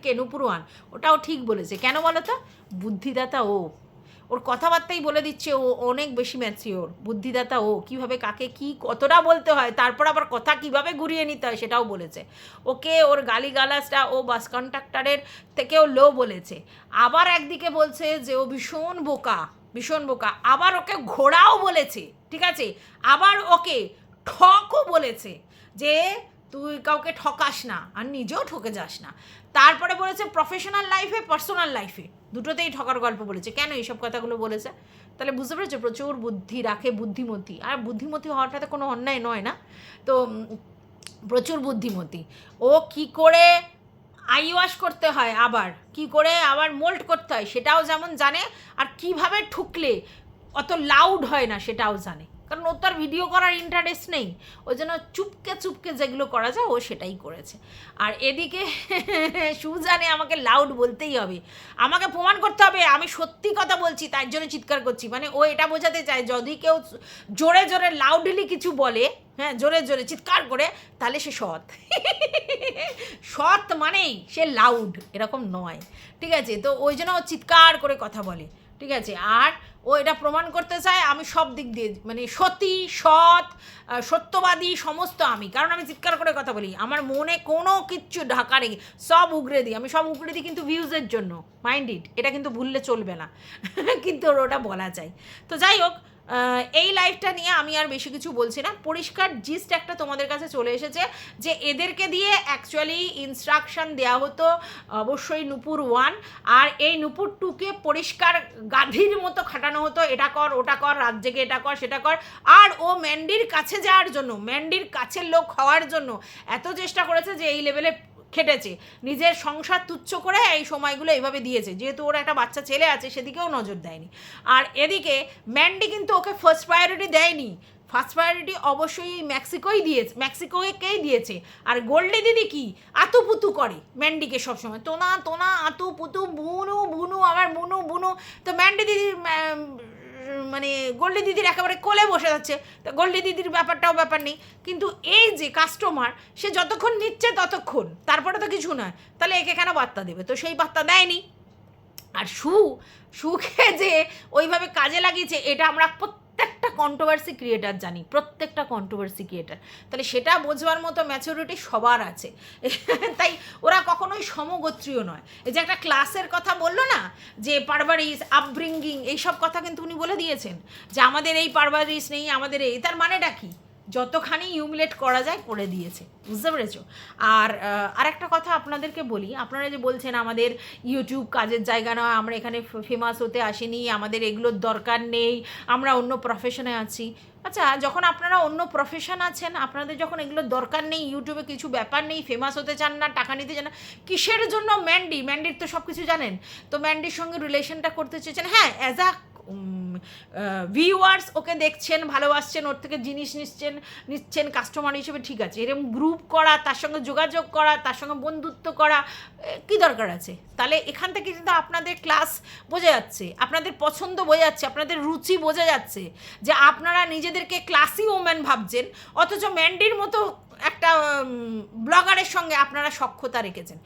কে নুপুর 1, ওটাও ঠিক বলেছে। কেন বলো তো? বুদ্ধিদাতা ও, ওর কথাবার্তাই বলে দিচ্ছে ও অনেক বেশি ম্যাচিওর, বুদ্ধিদাতা ও, কীভাবে কাকে কি কতটা বলতে হয়, তারপর আবার কথা কিভাবে ঘুরিয়ে নিতে হয় সেটাও বলেছে। ওকে ওর গালিগালাজটা ও বাস কন্ডাক্টরের থেকেও লো বলেছে। আবার একদিকে বলছে যে ও ভীষণ বোকা, ভীষণ বোকা। আবার ওকে ঘোড়াও বলেছে, ঠিক আছে, আবার ওকে ঠকও বলেছে যে তুই কাউকে ঠকাস না আর নিজেও ঠকে যাস না। তারপরে বলেছে প্রফেশনাল লাইফে পার্সোনাল লাইফে দুটোতেই ঠকার গল্প বলেছে। কেন এইসব কথাগুলো বলেছে? তাহলে বুঝতে পেরেছো, প্রচুর বুদ্ধি রাখে, বুদ্ধিমতী। আর বুদ্ধিমতী হওয়াটা তো কোনো অন্যায় নয় না, তো প্রচুর বুদ্ধিমতী। ও কি করে আই ওয়াশ করতে হয়, আবার কি করে আবার মোল্ড করতে হয় সেটাও যেমন জানে, আর কিভাবে ঠুকলে অত লাউড হয় না সেটাও জানে, কারণ ও তার ভিডিও করার ইন্টারেস্ট নেই, ওই জন্য চুপকে চুপকে যেগুলো করা যায় ও সেটাই করেছে। আর এদিকে সুজানে আমাকে লাউড বলতেই হবে, আমাকে প্রমাণ করতে হবে আমি সত্যি কথা বলছি, তার জন্য চিৎকার করছি। মানে ও এটা বোঝাতে চায় যদি কেউ জোরে জোরে লাউডলি কিছু বলে, হ্যাঁ জোরে জোরে চিৎকার করে, তাহলে সে সৎ। সৎ মানেই সে লাউড, এরকম নয়, ঠিক আছে? তো ওই জন্য ও চিৎকার করে কথা বলে, ঠিক আছে? আর ও এটা প্রমাণ করতে চায় আমি সব দিক দিয়ে মানে সতী, সৎ, সত্যবাদী সমস্ত আমি, কারণ আমি চিৎকার করে কথা বলি, আমার মনে কোনো কিচ্ছু ঢাকা নেই, সব উগড়ে দিই, আমি সব উগড়ে দিই, কিন্তু ভিউজের জন্য, মাইন্ড ইট, এটা কিন্তু ভুললে চলবে না। কিন্তু ওটা বলা যায়। তো যাই হোক, এই লাইফটা নিয়ে আমি আর বেশি কিছু বলছি না। পরিষ্কার জিস্ট একটা তোমাদের কাছে চলে এসেছে যে এদেরকে দিয়ে অ্যাকচুয়ালি ইনস্ট্রাকশন দেওয়া হতো অবশ্যই নূপুর 1, আর এই নূপুর 2কে পরিষ্কার গাধীর মতো খাটানো হতো, এটা কর ওটা কর, রাত জেগে এটা কর সেটা কর। আর ও ম্যান্ডির কাছে যাওয়ার জন্য, ম্যান্ডির কাছের লোক হওয়ার জন্য এত চেষ্টা করেছে যে এই লেভেলে খেটেছে, নিজের সংসার তুচ্ছ করে এই সময়গুলো এইভাবে দিয়েছে, যেহেতু ওর একটা বাচ্চা ছেলে আছে সেদিকেও নজর দেয়নি। আর এদিকে ম্যান্ডি কিন্তু ওকে ফার্স্ট প্রায়োরিটি দেয়নি, ফার্স্ট প্রায়োরিটি অবশ্যই ম্যাক্সিকোকেই দিয়েছে। আর গোল্ডি দিদি কি আতুপুতু করে ম্যান্ডিকে সবসময়, তোনা তোনা আতু পুতু, বুনু বুনু, আবার বুনু বুনু। তো ম্যান্ডি দিদির মানে গোল্ডি দিদির একেবারে কোলে বসে যাচ্ছে, তা গোল্ডি দিদির ব্যাপারটাও ব্যাপার নেই। কিন্তু এই যে কাস্টমার সে যতক্ষণ নিচ্ছে ততক্ষণ, তারপরে তো কিছু নয়, তাহলে একে কেন বার্তা দেবে? তো সেই বার্তা দেয়নি। আর সুকে যে ওইভাবে কাজে লাগিয়েছে এটা আমরা প্রত্যেকটা কন্ট্রোভার্সি ক্রিয়েটার জানি, প্রত্যেকটা কন্ট্রোভার্সি ক্রিয়েটার, তাহলে সেটা বোঝবার মতো ম্যাচুরিটি সবার আছে। তাই ওরা কখনোই সমগোত্রীয় নয়। এই যে একটা ক্লাসের কথা বললো না, যে পারভারিস, আপব্রিঙ্গিং, এইসব কথা কিন্তু উনি বলে দিয়েছেন যে আমাদের এই পারভারিস নেই, আমাদের এই, তার মানেটা কি? যতখানি হিউমিলেট করা যায় করে দিয়েছে, বুঝতে পেরেছো? আর আরেকটা কথা আপনাদেরকে বলি, আপনারা যে বলছেন আমাদের ইউটিউব কাজের জায়গা নয়, আমরা এখানে ফেমাস হতে আসিনি, আমাদের এগুলোর দরকার নেই, আমরা অন্য প্রফেশনে আছি। আচ্ছা, যখন আপনারা অন্য প্রফেশন আছেন, আপনাদের যখন এগুলোর দরকার নেই, ইউটিউবে কিছু ব্যাপার নেই, ফেমাস হতে চান না, টাকা নিতে চান না, কিসের জন্য ম্যান্ডির তো সব কিছু জানেন, তো ম্যান্ডির সঙ্গে রিলেশনটা করতে চেয়েছেন? হ্যাঁ, অ্যাজ আ ভিউয়ার্স ওকে দেখছেন, ভালোবাসছেন, ওর থেকে জিনিস নিচ্ছেন কাস্টমার হিসেবে, ঠিক আছে। এরকম গ্রুপ করা, তার সঙ্গে যোগাযোগ করা, তার সঙ্গে বন্ধুত্ব করা কি দরকার আছে? তাহলে এখান থেকে কিন্তু আপনাদের ক্লাস বোঝা যাচ্ছে, আপনাদের পছন্দ বোঝা যাচ্ছে, আপনাদের রুচি বোঝা যাচ্ছে যে আপনারা নিজেদেরকে ক্লাসি ওম্যান ভাবছেন, অথচ ম্যান্ডির মতো একটা ব্লগারের সঙ্গে আপনারা সখ্যতা রেখেছেন।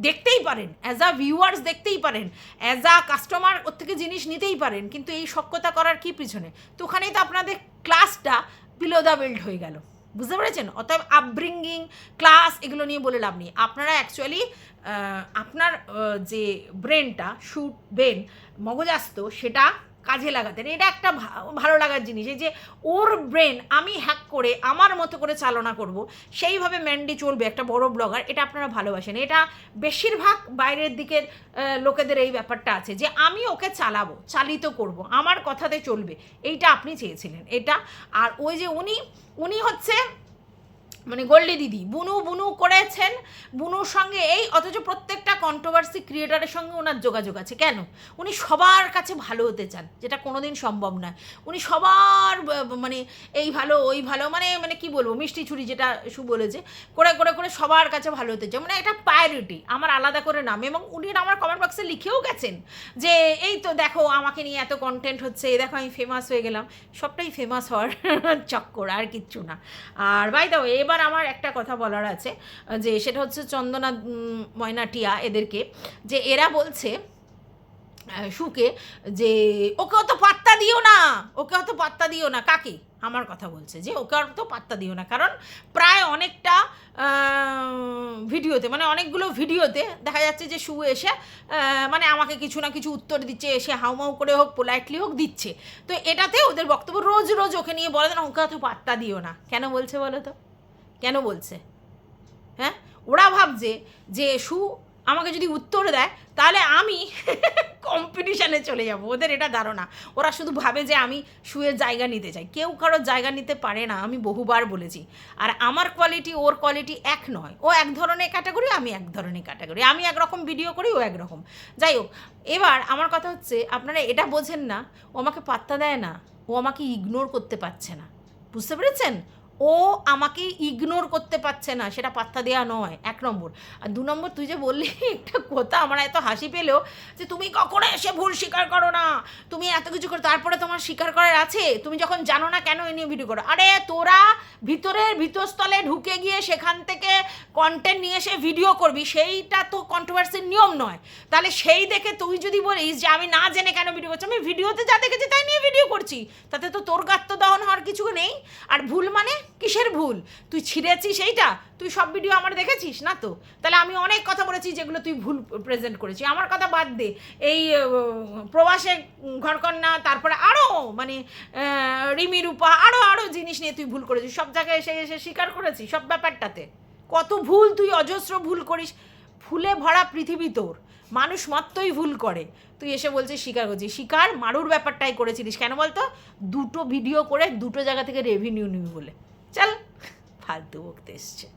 দেখতেই পারেন, অ্যাজ আ ভিউয়ার্স দেখতেই পারেন, অ্যাজ আ কাস্টমার ওর থেকে জিনিস নিতেই পারেন, কিন্তু এই সখ্যতা করার কি পিছনে? তো ওখানেই তো আপনাদের ক্লাসটা বিলো দ্য বেল্ট হয়ে গেল, বুঝতে পেরেছেন? অতএব আপব্রিঙ্গিং, ক্লাস এগুলো নিয়ে বলে লাভ নেই। আপনারা অ্যাকচুয়ালি আপনার যে ব্রেনটা, ব্রেন, মগজাস্ত, সেটা কাজে লাগাতেন। এটা একটা ভালো লাগার জিনিস, এই যে ওর ব্রেন আমি হ্যাক করে আমার মতো করে চালনা করব, সেইভাবে ম্যান্ডি চলবে একটা বড় ব্লগার, এটা আপনারা ভালোবাসেন। এটা বেশিরভাগ বাইরের দিকের লোকেদের এই ব্যাপারটা আছে যে আমি ওকে চালাবো, চালিত করব, আমার কথাতে চলবে, এইটা আপনি চেয়েছিলেন এটা। আর ওই যে উনি হচ্ছে মানে গোল্ডি দিদি বুনু করেছেন, বুনুর সঙ্গে এই, অথচ প্রত্যেকটা কন্ট্রোভার্সি ক্রিয়েটারের সঙ্গে ওনার যোগাযোগ আছে। কেন? উনি সবার কাছে ভালো হতে চান, যেটা কোনোদিন সম্ভব নয়। উনি সবার মানে এই ভালো ওই ভালো, মানে কি বলবো, মিষ্টি ছুরি যেটা বলেছে, করে সবার কাছে ভালো হতে চান, মানে এটা প্রায়োরিটি আমার আলাদা করে নাম। এবং উনি আমার কমেন্ট বক্সে লিখেও গেছেন যে এই তো দেখো আমাকে নিয়ে এত কন্টেন্ট হচ্ছে, এই দেখো আমি ফেমাস হয়ে গেলাম। সবটাই ফেমাস হওয়ার চক্কর, আর কিচ্ছু না। আর বাই দ্য ওয়ে, এবার আমার একটা কথা বলার আছে, যে সেটা হচ্ছে চন্দনা, ময়না, টিয়া, এদেরকে, যে এরা বলছে সুকে যে ওকে অত পাত্তা দিও না, ওকে অত পাত্তা দিও না। কাকে? আমার কথা বলছে যে ওকে অত পাত্তা দিও না, কারণ প্রায় অনেকটা ভিডিওতে, মানে অনেকগুলো ভিডিওতে দেখা যাচ্ছে যে শু এসে মানে আমাকে কিছু না কিছু উত্তর দিচ্ছে, এসে হাউমাউ করে হোক, পোলাইটলি হোক দিচ্ছে। তো এটাতে ওদের বক্তব্য রোজ রোজ ওকে নিয়ে বলে না ওকে অত পাত্তা দিও না। কেন বলছে বলো তো? কেন বলছে? হ্যাঁ, ওরা ভাবছে যে শু আমাকে যদি উত্তর দেয় তাহলে আমি কম্পিটিশানে চলে যাব, ওদের এটা ধারণা। ওরা শুধু ভাবে যে আমি শুয়ের জায়গা নিতে চাই। কেউ কারোর জায়গা নিতে পারে না, আমি বহুবার বলেছি। আর আমার কোয়ালিটি ওর কোয়ালিটি এক নয়। ও এক ধরনের ক্যাটাগরি, আমি এক ধরনের ক্যাটাগরি। আমি একরকম ভিডিও করি, ও একরকম। যাই হোক, এবার আমার কথা হচ্ছে আপনারা এটা বোঝেন না, ও আমাকে পাত্তা দেয় না, ও আমাকে ইগনোর করতে পারছে না। বুঝতে পেরেছেন? ও আমাকে ইগনোর করতে পারছে না, সেটা পাত্তা দেওয়া নয়, 1 নম্বর। আর 2 নম্বর, তুই যে বললি একটা কথা, আমার এত হাসি পেলো যে তুমি কখনো এসে ভুল স্বীকার করো না, তুমি এত কিছু করো, তারপরে তোমার স্বীকার করার আছে, তুমি যখন জানো না কেন এ নিয়ে ভিডিও করো। আরে তোরা ভিতরস্থলে ঢুকে গিয়ে সেখান থেকে কন্টেন্ট নিয়ে এসে ভিডিও করবি, সেইটা তো কন্ট্রোভার্সির নিয়ম নয়। তাহলে সেই দেখে তুই যদি বলিস যে আমি না জেনে কেন ভিডিও করছি, আমি ভিডিওতে যা দেখেছি তাই নিয়ে ভিডিও করছি, তাতে তো তোর গাত্রদাহন হওয়ার কিছু নেই। আর ভুল মানে কিসের ভুল? তুই ছিঁড়েছিস সেইটা? তুই সব ভিডিও আমার দেখেছিস না তো? তাহলে আমি অনেক কথা বলেছি যেগুলো তুই ভুল প্রেজেন্ট করেছি। আমার কথা বাদ দে, এই প্রবাসে ঘরকন্যা, তারপরে আরও মানে রিমি রূপা, আরও জিনিস নিয়ে তুই ভুল করেছিস, সব জায়গায় এসে এসে স্বীকার করেছিস সব ব্যাপারটাতে। কত ভুল, তুই অজস্র ভুল করিস, ভুলে ভরা পৃথিবী তোর, মানুষ মাত্রই ভুল করে, তুই এসে বলছিস স্বীকার করছিস। স্বীকার মারুর ব্যাপারটাই করেছিলিস, কেন বলতো? 2টো ভিডিও করে 2টো জায়গা থেকে রেভিনিউ নিবি বলে। চল, ফালতু বকতে এসছে।